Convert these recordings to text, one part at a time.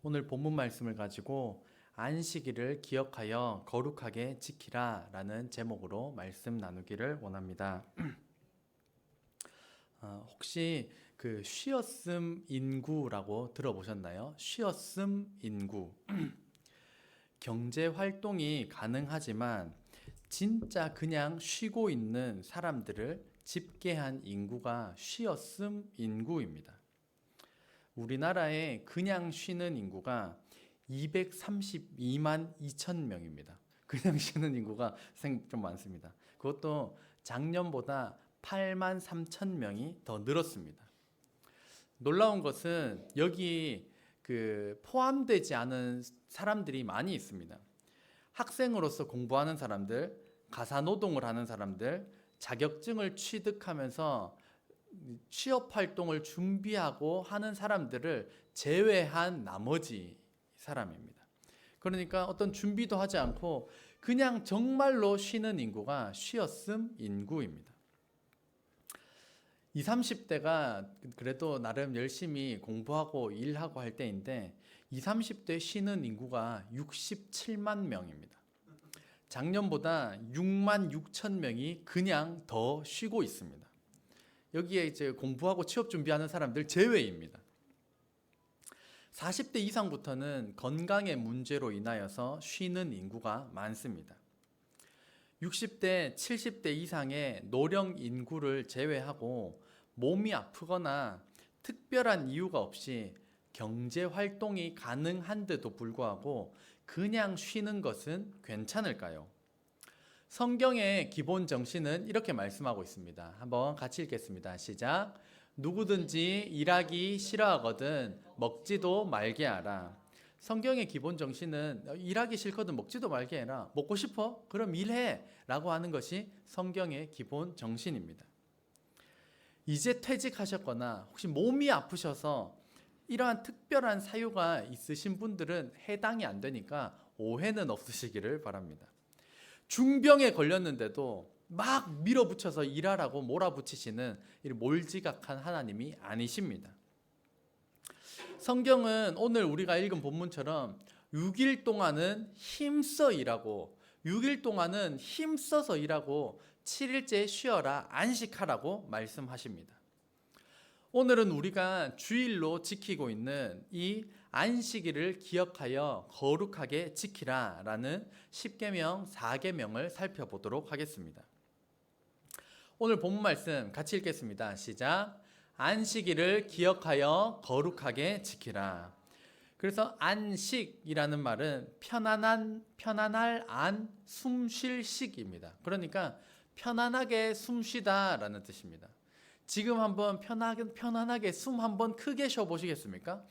오늘 본문 말씀을 가지고 안식일을 기억하여 거룩하게 지키라 라는 제목으로 말씀 나누기를 원합니다. 혹시 그 쉬었음 인구라고 들어보셨나요? 쉬었음 인구. 경제 활동이 가능하지만 진짜 그냥 쉬고 있는 사람들을 집계한 인구가 쉬었음 인구입니다. 우리나라에 그냥 쉬는 인구가 232만 2천 명입니다. 그냥 쉬는 인구가 좀 많습니다. 그것도 작년보다 8만 3천 명이 더 늘었습니다. 놀라운 것은 여기 포함되지 않은 사람들이 많이 있습니다. 학생으로서 공부하는 사람들, 가사노동을 하는 사람들, 자격증을 취득하면서 취업 활동을 준비하고 하는 사람들을 제외한 나머지 사람입니다. 그러니까 어떤 준비도 하지 않고 그냥 정말로 쉬는 인구가 쉬었음 인구입니다. 20, 30대가 그래도 나름 열심히 공부하고 일하고 할 때인데 20, 30대 쉬는 인구가 67만 명입니다. 작년보다 6만 6천 명이 그냥 더 쉬고 있습니다. 여기에 이제 공부하고 취업 준비하는 사람들 제외입니다. 40대 이상부터는 건강의 문제로 인하여서 쉬는 인구가 많습니다. 60대, 70대 이상의 노령 인구를 제외하고 몸이 아프거나 특별한 이유가 없이 경제 활동이 가능한데도 불구하고 그냥 쉬는 것은 괜찮을까요? 성경의 기본 정신은 이렇게 말씀하고 있습니다. 한번 같이 읽겠습니다. 시작. 누구든지 일하기 싫어하거든 먹지도 말게 하라. 성경의 기본 정신은 일하기 싫거든 먹지도 말게 해라. 먹고 싶어? 그럼 일해 라고 하는 것이 성경의 기본 정신입니다. 이제 퇴직하셨거나 혹시 몸이 아프셔서 이러한 특별한 사유가 있으신 분들은 해당이 안 되니까 오해는 없으시기를 바랍니다. 중병에 걸렸는데도 막 밀어붙여서 일하라고 몰아붙이시는 몰지각한 하나님이 아니십니다. 성경은 오늘 우리가 읽은 본문처럼 6일 동안은 힘써 일하고 6일 동안은 힘써서 일하고 7일째 쉬어라 안식하라고 말씀하십니다. 오늘은 우리가 주일로 지키고 있는 이 안식일을 기억하여 거룩하게 지키라 라는 10계명 4계명을 살펴보도록 하겠습니다. 오늘 본문 말씀 같이 읽겠습니다. 시작. 안식일을 기억하여 거룩하게 지키라. 그래서 안식이라는 말은 편안할 안, 숨 쉴 식입니다. 그러니까 편안하게 숨 쉬다 라는 뜻입니다. 지금 한번 편안하게 숨 한번 크게 쉬어보시겠습니까?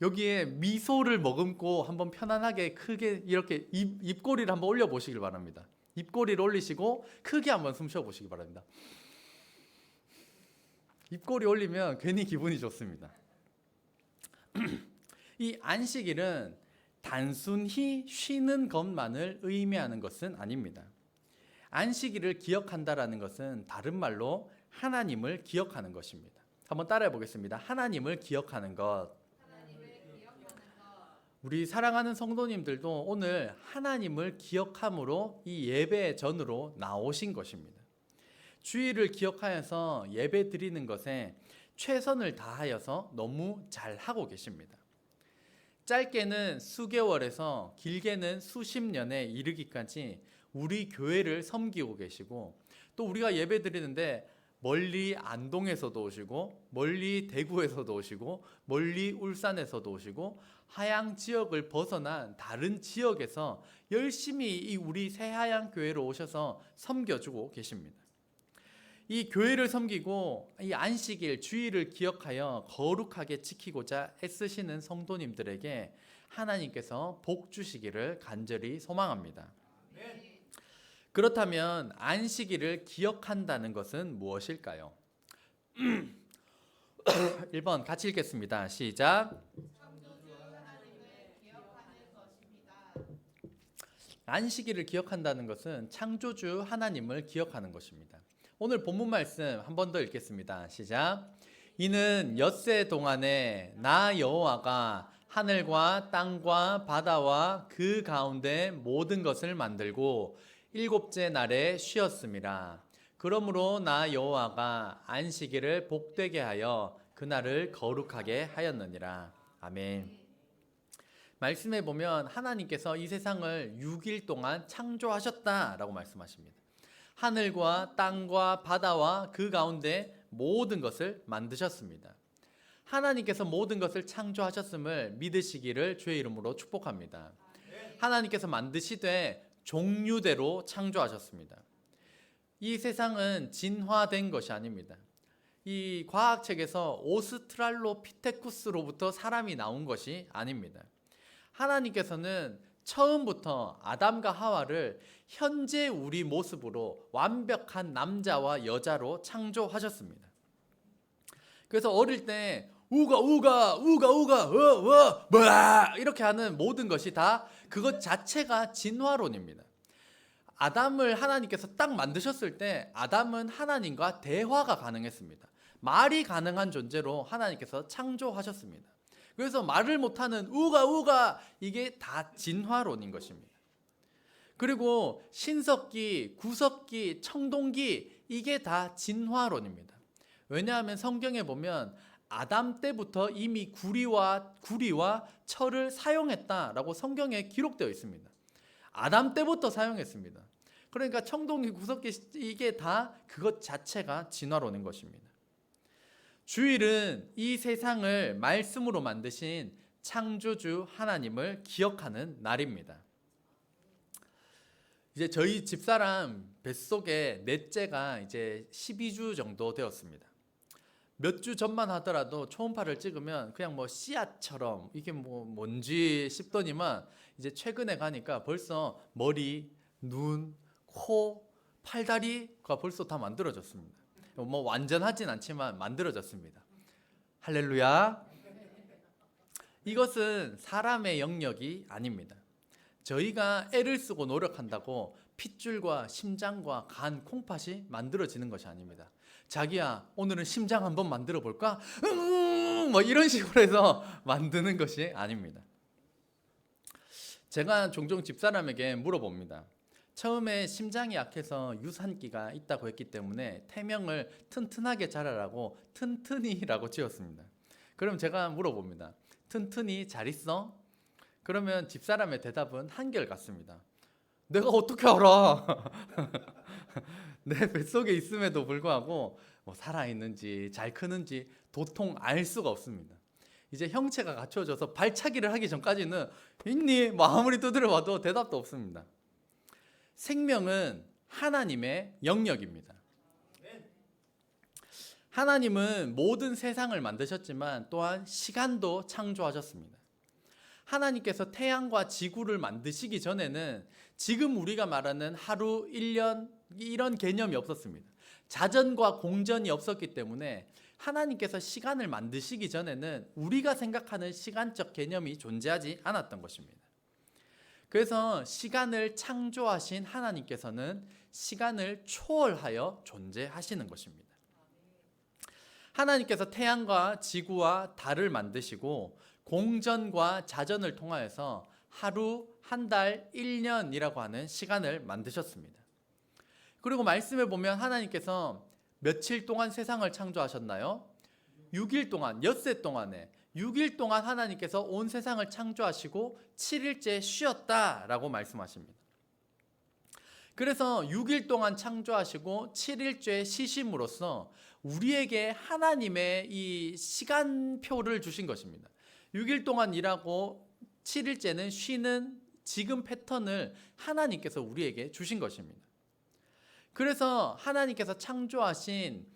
여기에 미소를 머금고 한번 편안하게 크게 이렇게 입꼬리를 한번 올려보시길 바랍니다. 입꼬리를 올리시고 크게 한번 숨 쉬어보시기 바랍니다. 입꼬리 올리면 괜히 기분이 좋습니다. 이 안식일은 단순히 쉬는 것만을 의미하는 것은 아닙니다. 안식일을 기억한다라는 것은 다른 말로 하나님을 기억하는 것입니다. 한번 따라해 보겠습니다. 하나님을 기억하는 것. 우리 사랑하는 성도님들도 오늘 하나님을 기억함으로 이 예배 전으로 나오신 것입니다. 주일을 기억하여서 예배 드리는 것에 최선을 다하여서 너무 잘하고 계십니다. 짧게는 수개월에서 길게는 수십 년에 이르기까지 우리 교회를 섬기고 계시고 또 우리가 예배 드리는데 멀리 안동에서도 오시고 멀리 대구에서도 오시고 멀리 울산에서도 오시고 하양 지역을 벗어난 다른 지역에서 열심히 이 우리 새하양 교회로 오셔서 섬겨주고 계십니다. 이 교회를 섬기고 이 안식일 주일을 기억하여 거룩하게 지키고자 애쓰시는 성도님들에게 하나님께서 복 주시기를 간절히 소망합니다. 그렇다면 안식일을 기억한다는 것은 무엇일까요? 1번 같이 읽겠습니다. 시작. 안식일을 기억한다는 것은 창조주 하나님을 기억하는 것입니다. 오늘 본문 말씀 한 번 더 읽겠습니다. 시작. 이는 엿새 동안에 나 여호와가 하늘과 땅과 바다와 그 가운데 모든 것을 만들고 일곱째 날에 쉬었음이라. 그러므로 나 여호와가 안식일을 복되게 하여 그날을 거룩하게 하였느니라. 아멘. 말씀해 보면 하나님께서 이 세상을 6일 동안 창조하셨다라고 말씀하십니다. 하늘과 땅과 바다와 그 가운데 모든 것을 만드셨습니다. 하나님께서 모든 것을 창조하셨음을 믿으시기를 주의 이름으로 축복합니다. 하나님께서 만드시되 종류대로 창조하셨습니다. 이 세상은 진화된 것이 아닙니다. 이 과학책에서 오스트랄로피테쿠스로부터 사람이 나온 것이 아닙니다. 하나님께서는 처음부터 아담과 하와를 현재 우리 모습으로 완벽한 남자와 여자로 창조하셨습니다. 그래서 어릴 때 우가 우가 우가 우가 뭐야 이렇게 하는 모든 것이 다 그것 자체가 진화론입니다. 아담을 하나님께서 딱 만드셨을 때 아담은 하나님과 대화가 가능했습니다. 말이 가능한 존재로 하나님께서 창조하셨습니다. 그래서 말을 못하는 우가 우가 이게 다 진화론인 것입니다. 그리고 신석기, 구석기, 청동기 이게 다 진화론입니다. 왜냐하면 성경에 보면 아담 때부터 이미 구리와 철을 사용했다라고 성경에 기록되어 있습니다. 아담 때부터 사용했습니다. 그러니까 청동기, 구석기 이게 다 그것 자체가 진화론인 것입니다. 주일은 이 세상을 말씀으로 만드신 창조주 하나님을 기억하는 날입니다. 이제 저희 집사람 뱃속에 넷째가 이제 12주 정도 되었습니다. 몇 주 전만 하더라도 초음파를 찍으면 그냥 뭐 씨앗처럼 이게 뭐 뭔지 싶더니만 이제 최근에 가니까 벌써 머리, 눈, 코, 팔다리가 벌써 다 만들어졌습니다. 뭐 완전하진 않지만 만들어졌습니다. 할렐루야. 이것은 사람의 영역이 아닙니다. 저희가 애를 쓰고 노력한다고 핏줄과 심장과 간, 콩팥이 만들어지는 것이 아닙니다. 자기야 오늘은 심장 한번 만들어 볼까? 뭐 이런 식으로 해서 만드는 것이 아닙니다. 제가 종종 집사람에게 물어봅니다. 처음에 심장이 약해서 유산기가 있다고 했기 때문에 태명을 튼튼하게 자라라고 튼튼이라고 지었습니다. 그럼 제가 물어봅니다. 튼튼이 잘 있어? 그러면 집사람의 대답은 한결같습니다. 내가 어떻게 알아? 내 뱃속에 있음에도 불구하고 뭐 살아있는지 잘 크는지 도통 알 수가 없습니다. 이제 형체가 갖춰져서 발차기를 하기 전까지는 있니? 뭐 아무리 두드려봐도 대답도 없습니다. 생명은 하나님의 영역입니다. 하나님은 모든 세상을 만드셨지만 또한 시간도 창조하셨습니다. 하나님께서 태양과 지구를 만드시기 전에는 지금 우리가 말하는 하루, 1년 이런 개념이 없었습니다. 자전과 공전이 없었기 때문에 하나님께서 시간을 만드시기 전에는 우리가 생각하는 시간적 개념이 존재하지 않았던 것입니다. 그래서 시간을 창조하신 하나님께서는 시간을 초월하여 존재하시는 것입니다. 하나님께서 태양과 지구와 달을 만드시고 공전과 자전을 통하여서 하루, 한 달, 1년이라고 하는 시간을 만드셨습니다. 그리고 말씀에 보면 하나님께서 며칠 동안 세상을 창조하셨나요? 6일 동안, 엿새 동안에 6일 동안 하나님께서 온 세상을 창조하시고 7일째 쉬었다라고 말씀하십니다. 그래서 6일 동안 창조하시고 7일째 쉬심으로써 우리에게 하나님의 이 시간표를 주신 것입니다. 6일 동안 일하고 7일째는 쉬는 지금 패턴을 하나님께서 우리에게 주신 것입니다. 그래서 하나님께서 창조하신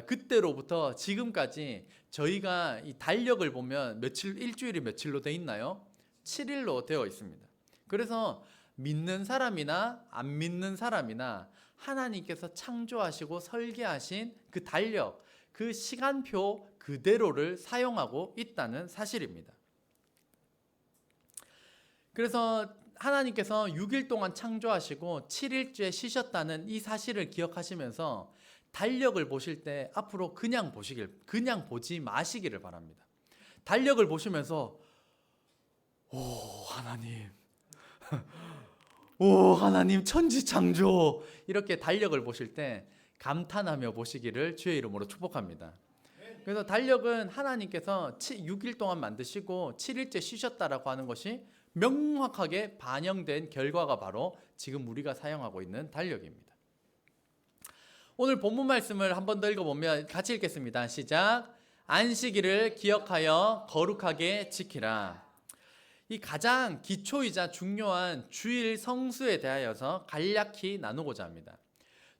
그때로부터 지금까지 저희가 이 달력을 보면 일주일이 며칠로 되어 있나요? 7일로 되어 있습니다. 그래서 믿는 사람이나 안 믿는 사람이나 하나님께서 창조하시고 설계하신 그 달력, 그 시간표 그대로를 사용하고 있다는 사실입니다. 그래서 하나님께서 6일 동안 창조하시고 7일째 쉬셨다는 이 사실을 기억하시면서 달력을 보실 때 앞으로 그냥 보지 마시기를 바랍니다. 달력을 보시면서 오 하나님, 오 하나님 천지창조, 이렇게 달력을 보실 때 감탄하며 보시기를 주의 이름으로 축복합니다. 그래서 달력은 하나님께서 6일 동안 만드시고 7일째 쉬셨다라고 하는 것이 명확하게 반영된 결과가 바로 지금 우리가 사용하고 있는 달력입니다. 오늘 본문 말씀을 한 번 더 읽어보면 같이 읽겠습니다. 시작. 안식일을 기억하여 거룩하게 지키라. 이 가장 기초이자 중요한 주일 성수에 대하여서 간략히 나누고자 합니다.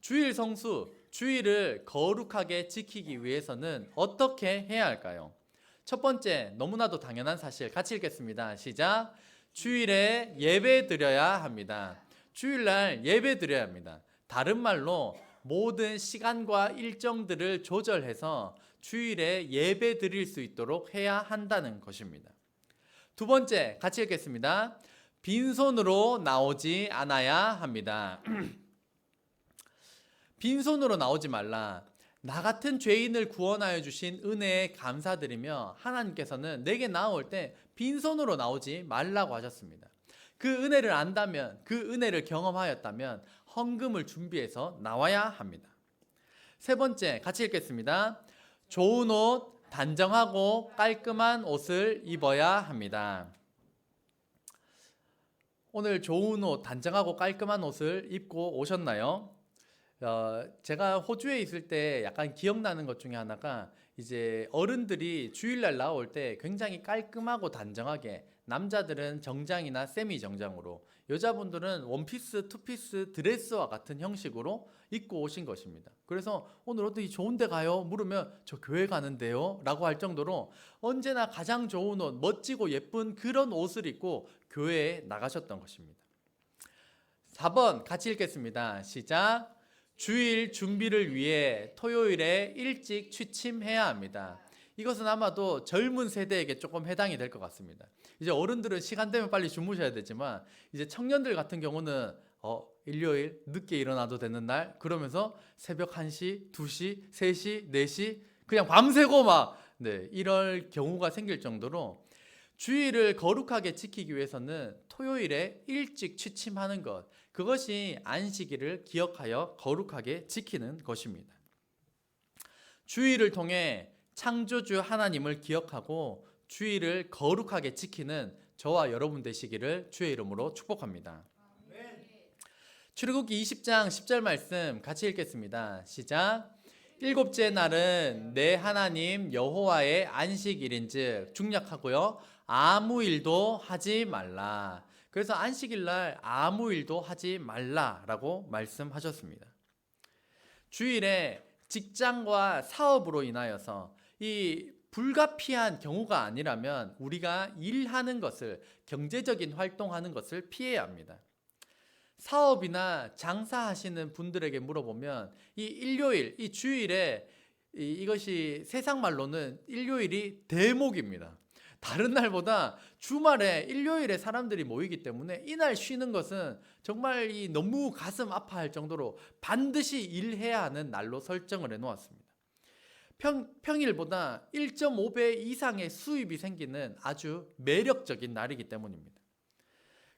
주일 성수, 주일을 거룩하게 지키기 위해서는 어떻게 해야 할까요? 첫 번째, 너무나도 당연한 사실 같이 읽겠습니다. 시작. 주일에 예배 드려야 합니다. 주일날 예배 드려야 합니다. 다른 말로 모든 시간과 일정들을 조절해서 주일에 예배 드릴 수 있도록 해야 한다는 것입니다. 두 번째, 같이 읽겠습니다. 빈손으로 나오지 않아야 합니다. 빈손으로 나오지 말라. 나 같은 죄인을 구원하여 주신 은혜에 감사드리며 하나님께서는 내게 나올 때 빈손으로 나오지 말라고 하셨습니다. 그 은혜를 안다면, 그 은혜를 경험하였다면 헌금을 준비해서 나와야 합니다. 세 번째, 같이 읽겠습니다. 좋은 옷, 단정하고 깔끔한 옷을 입어야 합니다. 오늘 좋은 옷, 단정하고 깔끔한 옷을 입고 오셨나요? 제가 호주에 있을 때 약간 기억나는 것 중에 하나가 이제 어른들이 주일날 나올 때 굉장히 깔끔하고 단정하게, 남자들은 정장이나 세미 정장으로, 여자분들은 원피스, 투피스, 드레스와 같은 형식으로 입고 오신 것입니다. 그래서 오늘 어디 좋은 데 가요? 물으면 저 교회 가는데요? 라고 할 정도로 언제나 가장 좋은 옷, 멋지고 예쁜 그런 옷을 입고 교회에 나가셨던 것입니다. 4번 같이 읽겠습니다. 시작. 주일 준비를 위해 토요일에 일찍 취침해야 합니다. 이것은 아마도 젊은 세대에게 조금 해당이 될 것 같습니다. 이제 어른들은 시간 되면 빨리 주무셔야 되지만 이제 청년들 같은 경우는 일요일 늦게 일어나도 되는 날 그러면서 새벽 1시, 2시, 3시, 4시 그냥 밤새고 이럴 경우가 생길 정도로 주일을 거룩하게 지키기 위해서는 토요일에 일찍 취침하는 것, 그것이 안식일을 기억하여 거룩하게 지키는 것입니다. 주일을 통해 창조주 하나님을 기억하고 주일을 거룩하게 지키는 저와 여러분 되시기를 주의 이름으로 축복합니다. 출애굽기 20장 10절 말씀 같이 읽겠습니다. 시작. 일곱째 날은 내 하나님 여호와의 안식일인즉 중략하고요 아무 일도 하지 말라. 그래서 안식일날 아무 일도 하지 말라라고 말씀하셨습니다. 주일에 직장과 사업으로 인하여서 이 불가피한 경우가 아니라면 우리가 일하는 것을, 경제적인 활동하는 것을 피해야 합니다. 사업이나 장사하시는 분들에게 물어보면 이 일요일, 이 주일에 이것이 세상 말로는 일요일이 대목입니다. 다른 날보다 주말에 일요일에 사람들이 모이기 때문에 이날 쉬는 것은 정말 너무 가슴 아파할 정도로 반드시 일해야 하는 날로 설정을 해놓았습니다. 평일보다 1.5배 이상의 수입이 생기는 아주 매력적인 날이기 때문입니다.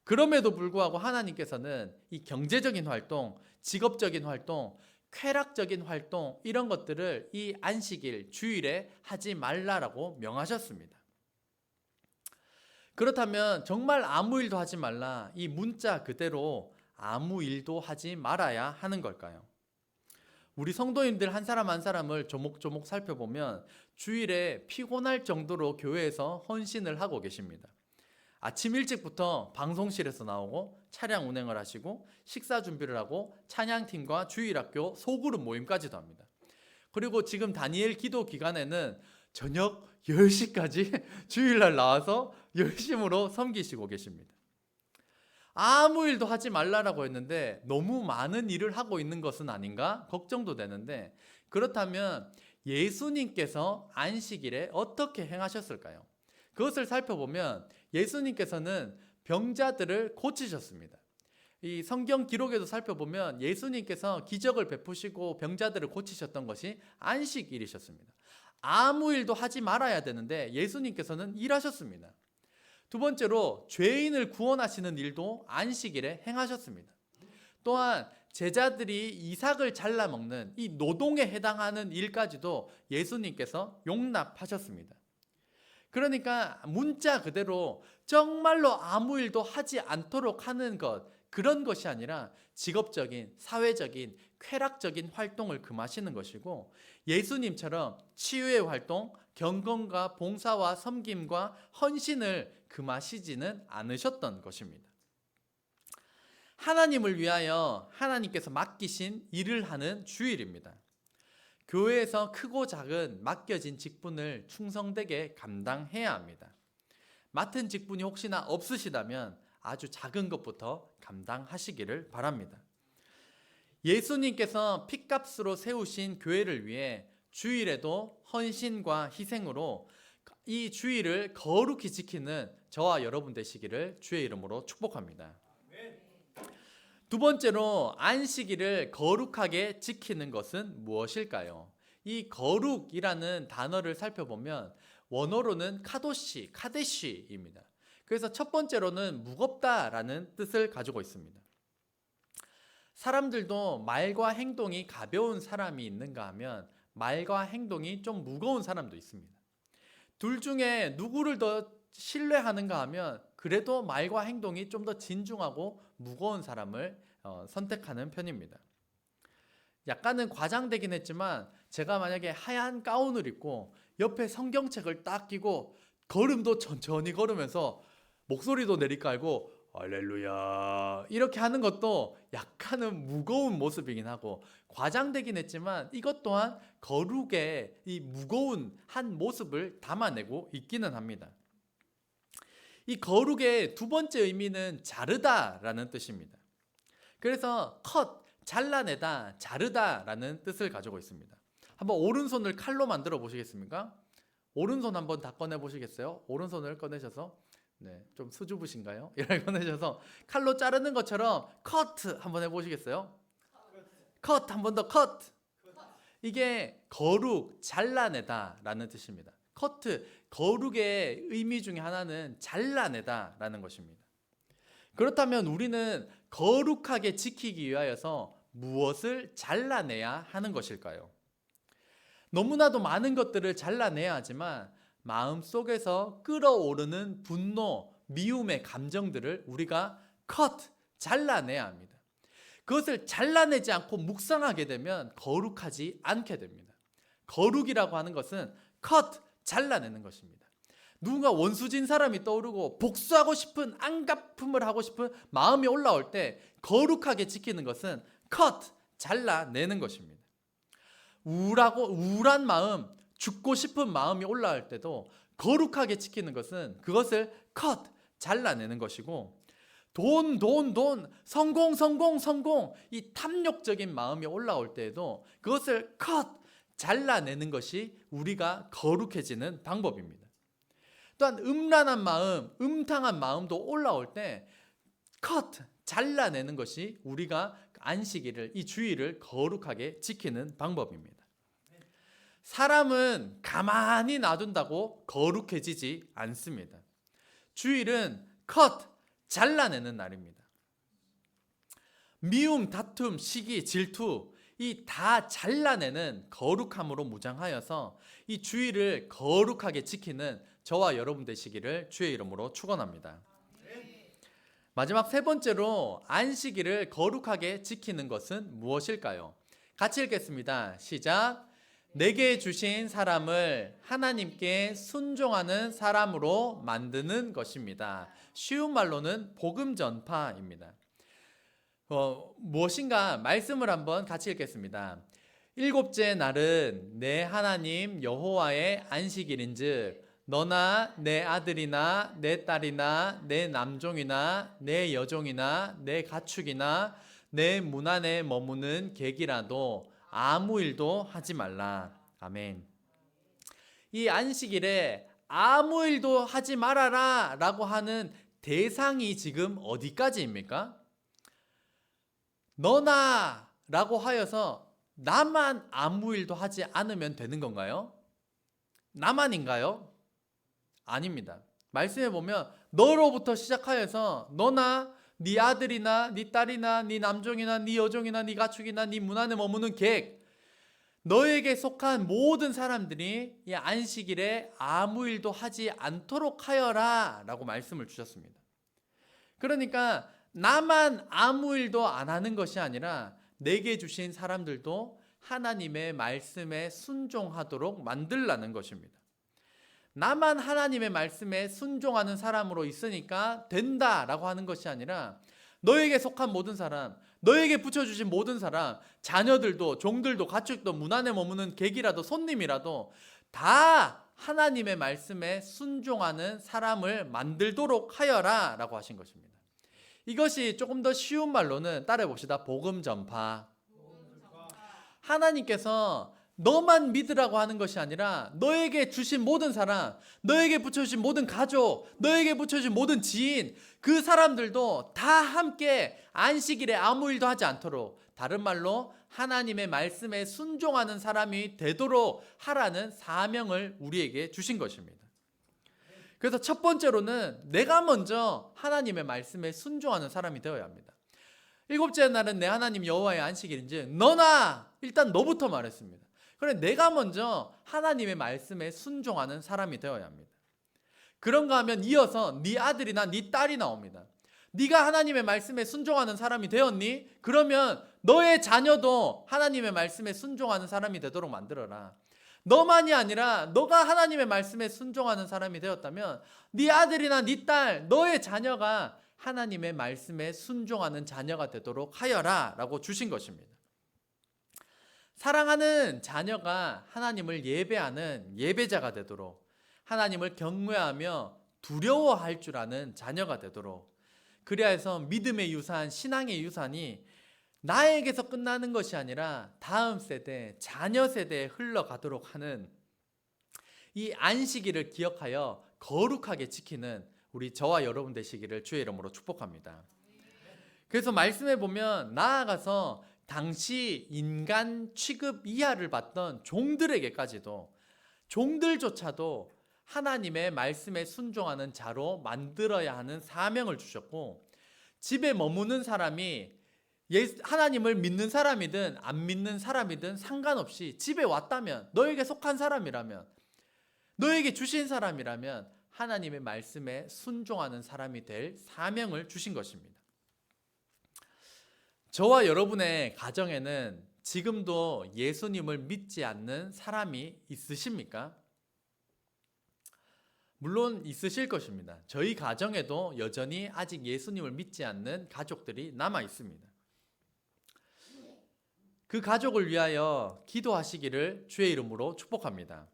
그럼에도 불구하고 하나님께서는 이 경제적인 활동, 직업적인 활동, 쾌락적인 활동 이런 것들을 이 안식일, 주일에 하지 말라라고 명하셨습니다. 그렇다면 정말 아무 일도 하지 말라, 이 문자 그대로 아무 일도 하지 말아야 하는 걸까요? 우리 성도님들 한 사람 한 사람을 조목조목 살펴보면 주일에 피곤할 정도로 교회에서 헌신을 하고 계십니다. 아침 일찍부터 방송실에서 나오고 차량 운행을 하시고 식사 준비를 하고 찬양팀과 주일학교 소그룹 모임까지도 합니다. 그리고 지금 다니엘 기도 기간에는 저녁 10시까지 주일날 나와서 열심으로 섬기시고 계십니다. 아무 일도 하지 말라라고 했는데 너무 많은 일을 하고 있는 것은 아닌가 걱정도 되는데, 그렇다면 예수님께서 안식일에 어떻게 행하셨을까요? 그것을 살펴보면 예수님께서는 병자들을 고치셨습니다. 이 성경 기록에도 살펴보면 예수님께서 기적을 베푸시고 병자들을 고치셨던 것이 안식일이셨습니다. 아무 일도 하지 말아야 되는데 예수님께서는 일하셨습니다. 두 번째로 죄인을 구원하시는 일도 안식일에 행하셨습니다. 또한 제자들이 이삭을 잘라 먹는 이 노동에 해당하는 일까지도 예수님께서 용납하셨습니다. 그러니까 문자 그대로 정말로 아무 일도 하지 않도록 하는 것, 그런 것이 아니라 직업적인, 사회적인, 쾌락적인 활동을 금하시는 것이고, 예수님처럼 치유의 활동, 경건과 봉사와 섬김과 헌신을 금하시지는 않으셨던 것입니다. 하나님을 위하여 하나님께서 맡기신 일을 하는 주일입니다. 교회에서 크고 작은 맡겨진 직분을 충성되게 감당해야 합니다. 맡은 직분이 혹시나 없으시다면 아주 작은 것부터 감당하시기를 바랍니다. 예수님께서 핏값으로 세우신 교회를 위해 주일에도 헌신과 희생으로 이 주일을 거룩히 지키는 저와 여러분 되시기를 주의 이름으로 축복합니다. 두 번째로 안식일을 거룩하게 지키는 것은 무엇일까요? 이 거룩이라는 단어를 살펴보면 원어로는 카데시입니다. 그래서 첫 번째로는 무겁다라는 뜻을 가지고 있습니다. 사람들도 말과 행동이 가벼운 사람이 있는가 하면 말과 행동이 좀 무거운 사람도 있습니다. 둘 중에 누구를 더 신뢰하는가 하면 그래도 말과 행동이 좀 더 진중하고 무거운 사람을 선택하는 편입니다. 약간은 과장되긴 했지만 제가 만약에 하얀 가운을 입고 옆에 성경책을 딱 끼고 걸음도 천천히 걸으면서 목소리도 내리깔고 할렐루야 이렇게 하는 것도 약간은 무거운 모습이긴 하고 과장되긴 했지만 이것 또한 거룩의 이 무거운 한 모습을 담아내고 있기는 합니다. 이 거룩의 두 번째 의미는 자르다라는 뜻입니다. 그래서 잘라내다, 자르다라는 뜻을 가지고 있습니다. 한번 오른손을 칼로 만들어 보시겠습니까? 오른손 한번 다 꺼내 보시겠어요? 오른손을 꺼내셔서 좀 수줍으신가요? 이렇게 꺼내셔서 칼로 자르는 것처럼 커트 한번 해보시겠어요? 컷 한 번 더 컷. 이게 거룩, 잘라내다라는 뜻입니다. 커트, 거룩의 의미 중에 하나는 잘라내다라는 것입니다. 그렇다면 우리는 거룩하게 지키기 위하여서 무엇을 잘라내야 하는 것일까요? 너무나도 많은 것들을 잘라내야 하지만 마음속에서 끓어오르는 분노, 미움의 감정들을 우리가 잘라내야 합니다. 그것을 잘라내지 않고 묵상하게 되면 거룩하지 않게 됩니다. 거룩이라고 하는 것은 잘라내는 것입니다. 누군가 원수진 사람이 떠오르고 복수하고 싶은 안갚음을 하고 싶은 마음이 올라올 때 거룩하게 지키는 것은 잘라내는 것입니다. 우울한 마음, 죽고 싶은 마음이 올라올 때도 거룩하게 지키는 것은 그것을 잘라내는 것이고 돈, 성공 이 탐욕적인 마음이 올라올 때에도 그것을 잘라내는 것이 우리가 거룩해지는 방법입니다. 또한 음란한 마음, 음탕한 마음도 올라올 때 잘라내는 것이 우리가 안식일을, 이 주일을 거룩하게 지키는 방법입니다. 사람은 가만히 놔둔다고 거룩해지지 않습니다. 주일은 잘라내는 날입니다. 미움, 다툼, 시기, 질투 이 다 잘라내는 거룩함으로 무장하여서 이 주일을 거룩하게 지키는 저와 여러분 되시기를 주의 이름으로 축원합니다. 마지막 세 번째로 안식일을 거룩하게 지키는 것은 무엇일까요? 같이 읽겠습니다. 시작. 내게 주신 사람을 하나님께 순종하는 사람으로 만드는 것입니다. 쉬운 말로는 복음 전파입니다. 무엇인가 말씀을 한번 같이 읽겠습니다. 일곱째 날은 내 하나님 여호와의 안식일인즉 너나 내 아들이나 내 딸이나 내 남종이나 내 여종이나 내 가축이나 내 문 안에 머무는 객이라도 아무 일도 하지 말라. 아멘. 이 안식일에 아무 일도 하지 말아라 라고 하는 대상이 지금 어디까지입니까? 너나 라고 하여서 나만 아무 일도 하지 않으면 되는 건가요? 나만인가요? 아닙니다. 말씀해 보면 너로부터 시작하여서 너나 네 아들이나 네 딸이나 네 남종이나 네 여종이나 네 가축이나 네 문 안에 머무는 객, 너에게 속한 모든 사람들이 이 안식일에 아무 일도 하지 않도록 하여라 라고 말씀을 주셨습니다. 그러니까 나만 아무 일도 안 하는 것이 아니라 내게 주신 사람들도 하나님의 말씀에 순종하도록 만들라는 것입니다. 나만 하나님의 말씀에 순종하는 사람으로 있으니까 된다라고 하는 것이 아니라 너에게 속한 모든 사람, 너에게 붙여주신 모든 사람, 자녀들도 종들도 가축도 문 안에 머무는 객이라도 손님이라도 다 하나님의 말씀에 순종하는 사람을 만들도록 하여라 라고 하신 것입니다. 이것이 조금 더 쉬운 말로는 따라해 봅시다. 복음 전파. 하나님께서 너만 믿으라고 하는 것이 아니라 너에게 주신 모든 사람, 너에게 붙여주신 모든 가족, 너에게 붙여주신 모든 지인, 그 사람들도 다 함께 안식일에 아무 일도 하지 않도록, 다른 말로 하나님의 말씀에 순종하는 사람이 되도록 하라는 사명을 우리에게 주신 것입니다. 그래서 첫 번째로는 내가 먼저 하나님의 말씀에 순종하는 사람이 되어야 합니다. 일곱째 날은 내 하나님 여호와의 안식일인지 너나 일단 너부터 말했습니다. 그래 내가 먼저 하나님의 말씀에 순종하는 사람이 되어야 합니다. 그런가 하면 이어서 네 아들이나 네 딸이 나옵니다. 네가 하나님의 말씀에 순종하는 사람이 되었니? 그러면 너의 자녀도 하나님의 말씀에 순종하는 사람이 되도록 만들어라. 너만이 아니라 너가 하나님의 말씀에 순종하는 사람이 되었다면 네 아들이나 네 딸, 너의 자녀가 하나님의 말씀에 순종하는 자녀가 되도록 하여라 라고 주신 것입니다. 사랑하는 자녀가 하나님을 예배하는 예배자가 되도록, 하나님을 경외하며 두려워할 줄 아는 자녀가 되도록, 그래야 해서 믿음의 유산, 신앙의 유산이 나에게서 끝나는 것이 아니라 다음 세대, 자녀 세대에 흘러가도록 하는 이 안식일을 기억하여 거룩하게 지키는 우리 저와 여러분 되시기를 주의 이름으로 축복합니다. 그래서 말씀해 보면 나아가서 당시 인간 취급 이하를 받던 종들에게까지도, 종들조차도 하나님의 말씀에 순종하는 자로 만들어야 하는 사명을 주셨고, 집에 머무는 사람이 하나님을 믿는 사람이든 안 믿는 사람이든 상관없이 집에 왔다면, 너에게 속한 사람이라면, 너에게 주신 사람이라면 하나님의 말씀에 순종하는 사람이 될 사명을 주신 것입니다. 저와 여러분의 가정에는 지금도 예수님을 믿지 않는 사람이 있으십니까? 물론 있으실 것입니다. 저희 가정에도 여전히 아직 예수님을 믿지 않는 가족들이 남아 있습니다. 그 가족을 위하여 기도하시기를 주의 이름으로 축복합니다.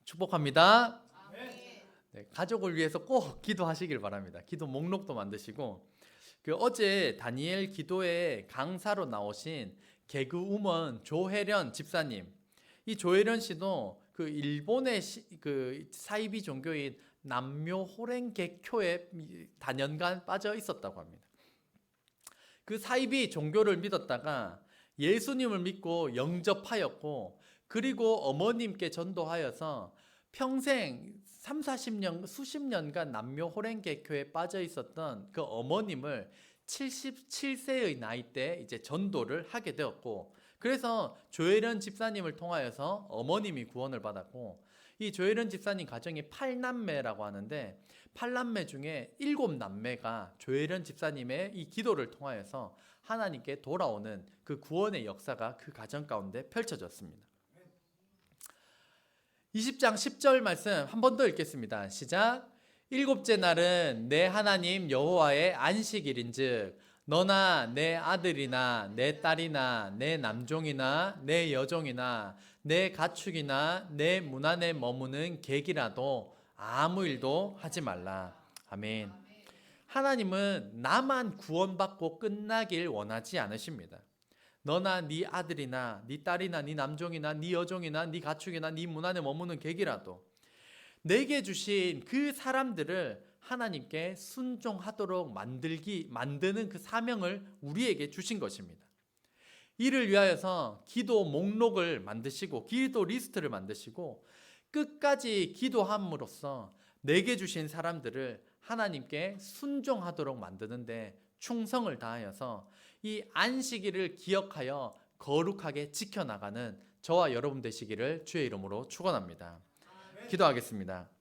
축복합니다. 네, 가족을 위해서 꼭 기도하시길 바랍니다. 기도 목록도 만드시고, 어제 다니엘 기도회 강사로 나오신 개그우먼 조혜련 집사님, 이 조혜련 씨도 그 일본의 그 사이비 종교인 남묘 호랭개교에 다년간 빠져 있었다고 합니다. 그 사이비 종교를 믿었다가 예수님을 믿고 영접하였고, 그리고 어머님께 전도하여서 평생 3, 40년, 수십 년간 남묘 호랭개교에 빠져 있었던 그 어머님을 77세의 나이 때 이제 전도를 하게 되었고, 그래서 조혜련 집사님을 통하여서 어머님이 구원을 받았고, 이 조혜련 집사님 가정이 8남매라고 하는데 8남매 중에 7남매가 조혜련 집사님의 이 기도를 통하여서 하나님께 돌아오는 그 구원의 역사가 그 가정 가운데 펼쳐졌습니다. 20장 10절 말씀 한 번 더 읽겠습니다. 시작. 일곱째 날은 내 하나님 여호와의 안식일인즉 너나 내 아들이나 내 딸이나 내 남종이나 내 여종이나 내 가축이나 내 문 안에 머무는 객이라도 아무 일도 하지 말라. 아멘. 하나님은 나만 구원받고 끝나길 원하지 않으십니다. 너나 네 아들이나 네 딸이나 네 남종이나 네 여종이나 네 가축이나 네 문 안에 머무는 객이라도 내게 주신 그 사람들을 하나님께 순종하도록 만드는 그 사명을 우리에게 주신 것입니다. 이를 위하여서 기도 목록을 만드시고 기도 리스트를 만드시고 끝까지 기도함으로써 내게 주신 사람들을 하나님께 순종하도록 만드는데 충성을 다하여서 이 안식일을 기억하여 거룩하게 지켜나가는 저와 여러분 되시기를 주의 이름으로 축원합니다. 기도하겠습니다.